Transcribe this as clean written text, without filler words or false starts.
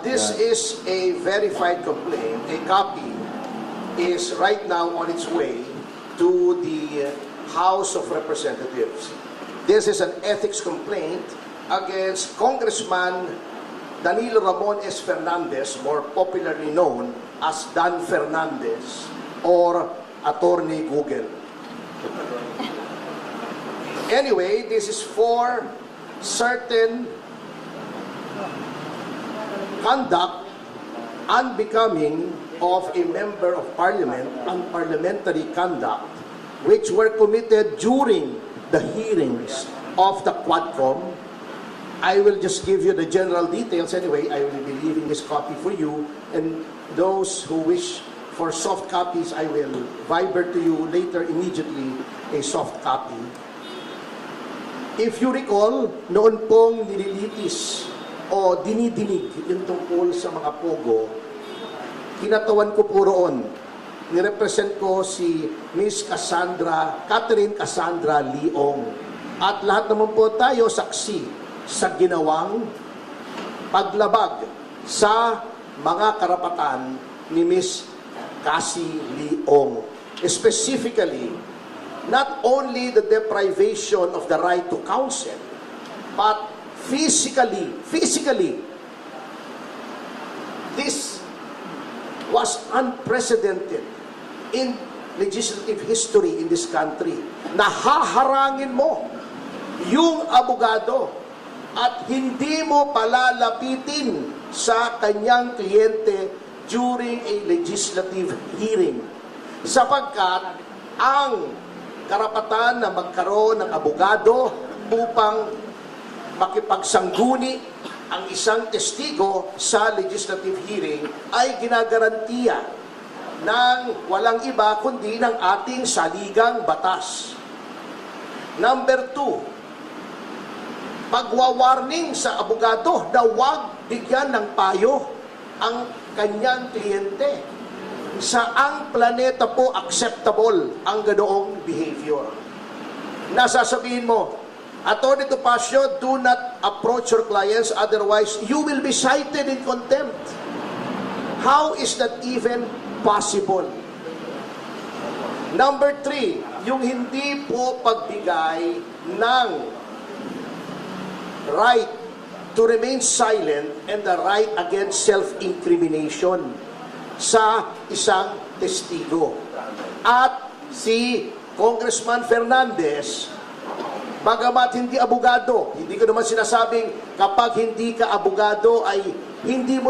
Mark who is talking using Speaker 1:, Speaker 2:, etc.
Speaker 1: This is a verified complaint. A copy is right now on its way to the House of Representatives. This is an ethics complaint against Congressman Danilo Ramon S. Fernandez, more popularly known as Dan Fernandez or Attorney Google. Anyway, this is for certain conduct unbecoming of a member of parliament, unparliamentary conduct, which were committed during the hearings of the Quadcom. I will just give you the general details anyway. I will be leaving this copy for you, and those who wish for soft copies, I will viber to you later immediately a soft copy. If you recall, noon pong nililitis o dinidinig yung tungkol sa mga pogo, kinatawan ko po roon. Nirepresent ko si Miss Catherine Cassandra Leong. At lahat naman po tayo saksi sa ginawang paglabag sa mga karapatan ni Miss Cassie Leong. Specifically, not only the deprivation of the right to counsel, but physically, this was unprecedented in legislative history in this country. Nahaharangin mo yung abogado at hindi mo palalapitin sa kanyang kliyente during a legislative hearing. Sapagkat ang karapatan na magkaroon ng abogado upang makipagsangguni ang isang testigo sa legislative hearing ay ginagarantiya ng walang iba kundi ng ating saligang batas. Number 2, pagwawarning sa abogado na huwag bigyan ng payo ang kanyang kliyente. Saang planeta po acceptable ang ganoong behavior? Nasasabihin mo, Attorney Topacio, do not approach your clients, otherwise you will be cited in contempt. How is that even possible? Number 3, yung hindi po pagbigay ng right to remain silent and the right against self-incrimination sa isang testigo. At si Congressman Fernandez, bagamat hindi abogado, hindi ko naman sinasabing kapag hindi ka abogado ay hindi mo